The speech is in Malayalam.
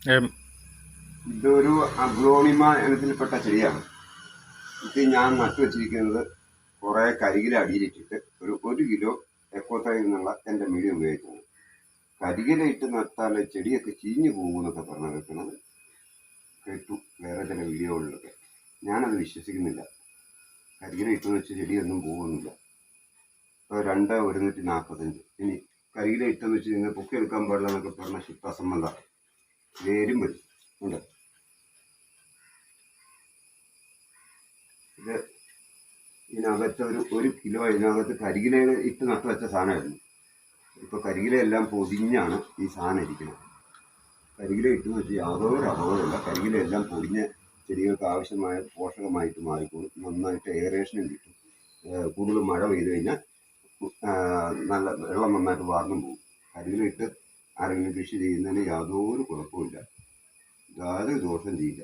ഏം, ഇതൊരു അഗ്ലോണിമ ഇനത്തിൽപ്പെട്ട ചെടിയാണ്. ഇത് ഞാൻ നട്ടുവച്ചിരിക്കുന്നത് കുറേ കരികില അടിയിലിട്ടിട്ട് ഒരു കിലോ എക്കോത്തയിൽ നിന്നുള്ള എൻ്റെ മീഡിയം ഉപയോഗിക്കുന്നത്. കരികില ഇട്ട് നട്ടാൽ ചെടിയൊക്കെ ചീഞ്ഞു പോകുമെന്നൊക്കെ പറഞ്ഞാൽ വെക്കുന്നത് കേട്ടു വേറെ ചില വീഡിയോകളിലൊക്കെ. ഞാനത് വിശ്വസിക്കുന്നില്ല. കരികില ഇട്ടെന്ന് വെച്ച് ചെടിയൊന്നും പോകുന്നില്ല. ഇപ്പോൾ 2,145. ഇനി കരികില ഇട്ടെന്ന് വെച്ച് കഴിഞ്ഞാൽ പൊക്കിയെടുക്കാൻ പാടില്ല എന്നൊക്കെ പറഞ്ഞ ശുദ്ധ വേരും വരും ഉണ്ട്. ഇത് ഇതിനകത്ത് ഒരു കിലോ ഇതിനകത്ത് കരികില ഇട്ട് നട്ടു വെച്ച സാധനമായിരുന്നു. ഇപ്പോൾ കരികിലയെല്ലാം പൊതിഞ്ഞാണ് ഈ സാധനം ഇരിക്കുന്നത്. കരികില ഇട്ടെന്ന് വെച്ച് യാതൊരു അപകടമില്ല. കരികിലയെല്ലാം പൊടിഞ്ഞ് ചെടികൾക്ക് ആവശ്യമായ പോഷകമായിട്ട് മാറിക്കോളും. നന്നായിട്ട് എയറേഷനും കിട്ടും. കൂടുതൽ മഴ പെയ്തു കഴിഞ്ഞാൽ നല്ല വെള്ളം നന്നായിട്ട് വാർന്നും പോകും. കരികില ഇട്ട് ആരെങ്കിലും കൃഷി ചെയ്യുന്നതിന് യാതൊരു കുഴപ്പമില്ല, യാതൊരു ദോഷം ചെയ്യില്ല.